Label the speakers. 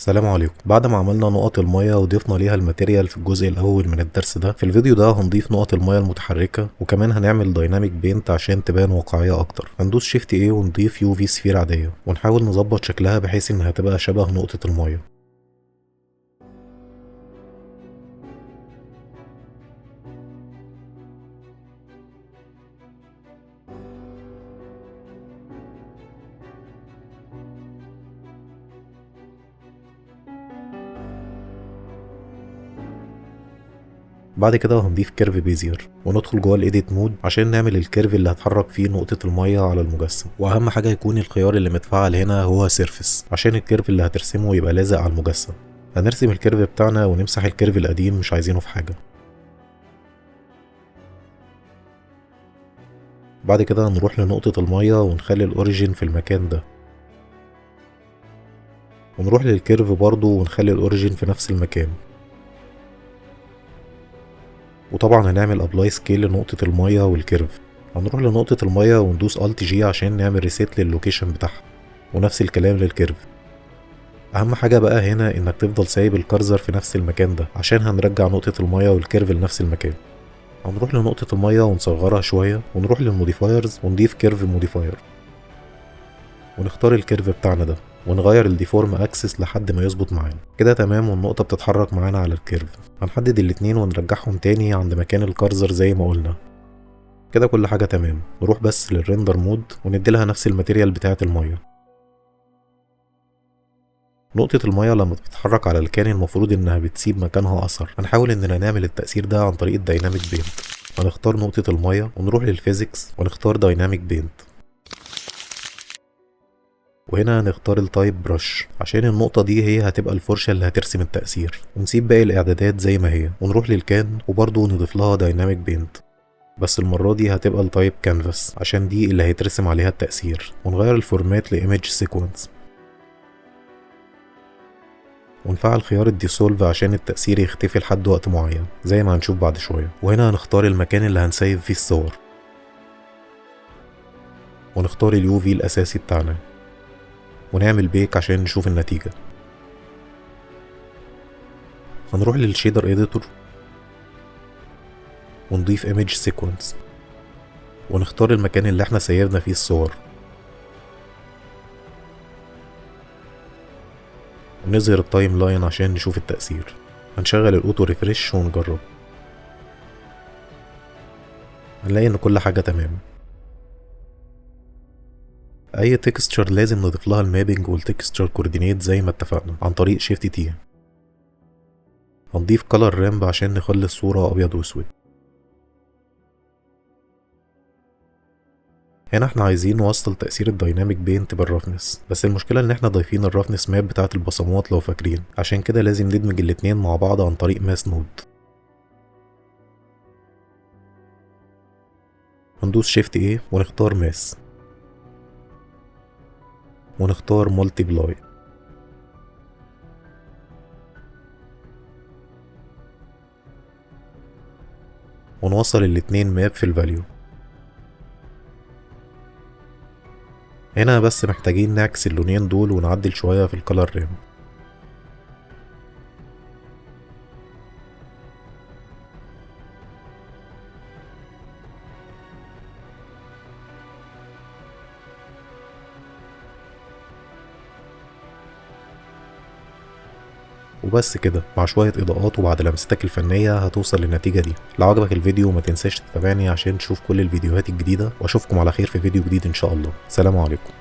Speaker 1: السلام عليكم. بعد ما عملنا نقط المية وضفنا ليها الماتيريال في الجزء الاول من الدرس ده، في الفيديو ده هنضيف نقط المية المتحركة، وكمان هنعمل دايناميك بينت عشان تبان واقعية اكتر. هندوس شيفت ايه ونضيف يو في سفير عادية، ونحاول نظبط شكلها بحيث انها تبقى شبه نقطة المية. بعد كده هنضيف كيرف بيزير وندخل جوه الايديت مود عشان نعمل الكيرف اللي هتحرك فيه نقطة المية على المجسم. واهم حاجة يكون الخيار اللي متفعل هنا هو سيرفيس عشان الكيرف اللي هترسمه يبقى لازق على المجسم. هنرسم الكيرف بتاعنا ونمسح الكيرف القديم، مش عايزينه في حاجة. بعد كده هنروح لنقطة المية ونخلي الاوريجين في المكان ده، ونروح للكيرف برضو ونخلي الاوريجين في نفس المكان. وطبعا هنعمل ابلاي سكيل لنقطة المية والكيرف. هنروح لنقطة المية وندوس الت جي عشان نعمل ريسيت للوكيشن بتاعها، ونفس الكلام للكيرف. اهم حاجة بقى هنا انك تفضل سايب الكارزر في نفس المكان ده عشان هنرجع نقطة المية والكيرف لنفس المكان. هنروح لنقطة المية ونصغرها شوية، ونروح للموديفايرز ونضيف كيرف موديفاير، ونختار الكيرف بتاعنا ده ونغير الديفورم اكسس لحد ما يظبط معانا كده تمام، والنقطة بتتحرك معانا على الكيرف. هنحدد الاتنين ونرجعهم تاني عند مكان الكارزر زي ما قلنا كده. كل حاجة تمام. نروح بس للريندر مود ونديلها نفس الماتيريال بتاعة المية. نقطة المية لما بتتحرك على الكان المفروض انها بتسيب مكانها اثر. هنحاول اننا نعمل التأثير ده عن طريق الدايناميك بينت. هنختار نقطة المية ونروح للفيزيكس ونختار دايناميك بينت، وهنا هنختار التايب برش عشان النقطة دي هي هتبقى الفرشة اللي هترسم التأثير، ونسيب باقي الاعدادات زي ما هي، ونروح للكان وبرضه نضيف لها دايناميك بينت، بس المرة دي هتبقى التايب كانفاس عشان دي اللي هيترسم عليها التأثير. ونغير الفورمات لإيمج سيكونس، ونفعل خيار الديسولف عشان التأثير يختفي لحد وقت معين زي ما هنشوف بعد شوية. وهنا هنختار المكان اللي هنسيف فيه الصور، ونختار اليو في الأساسي بتاعنا، ونعمل بيك عشان نشوف النتيجة. هنروح للشيدر اديتور ونضيف ايمج سيكونس، ونختار المكان اللي احنا سيفنا فيه الصور، ونظهر التايم لاين عشان نشوف التأثير. هنشغل الاوتو ريفريش ونجرب. هنلاقي ان كل حاجة تمام. اي تكستشر لازم نضيف لها المابنج والتكستشر كوردينيت زي ما اتفقنا عن طريق شيفت تي. هنضيف كلر رامب عشان نخلي الصورة ابيض واسود. هنا احنا عايزين نوصل تأثير الدايناميك بينت بالرفنس، بس المشكلة ان احنا ضايفين الرفنس ماب بتاعت البصمات لو فاكرين، عشان كده لازم ندمج الاتنين مع بعض عن طريق ماس نود. هندوس شيفت ايه ونختار ماس، ونختار مالتيبلاي، ونوصل الاتنين ماب في الفاليو. هنا بس محتاجين نعكس اللونين دول ونعدل شوية في الكلر رام. وبس كده، مع شوية إضاءات وبعد لمستك الفنية هتوصل للنتيجة دي. لو عجبك الفيديو ما تنساش تتابعني عشان تشوف كل الفيديوهات الجديدة، واشوفكم على خير في فيديو جديد إن شاء الله. سلام عليكم.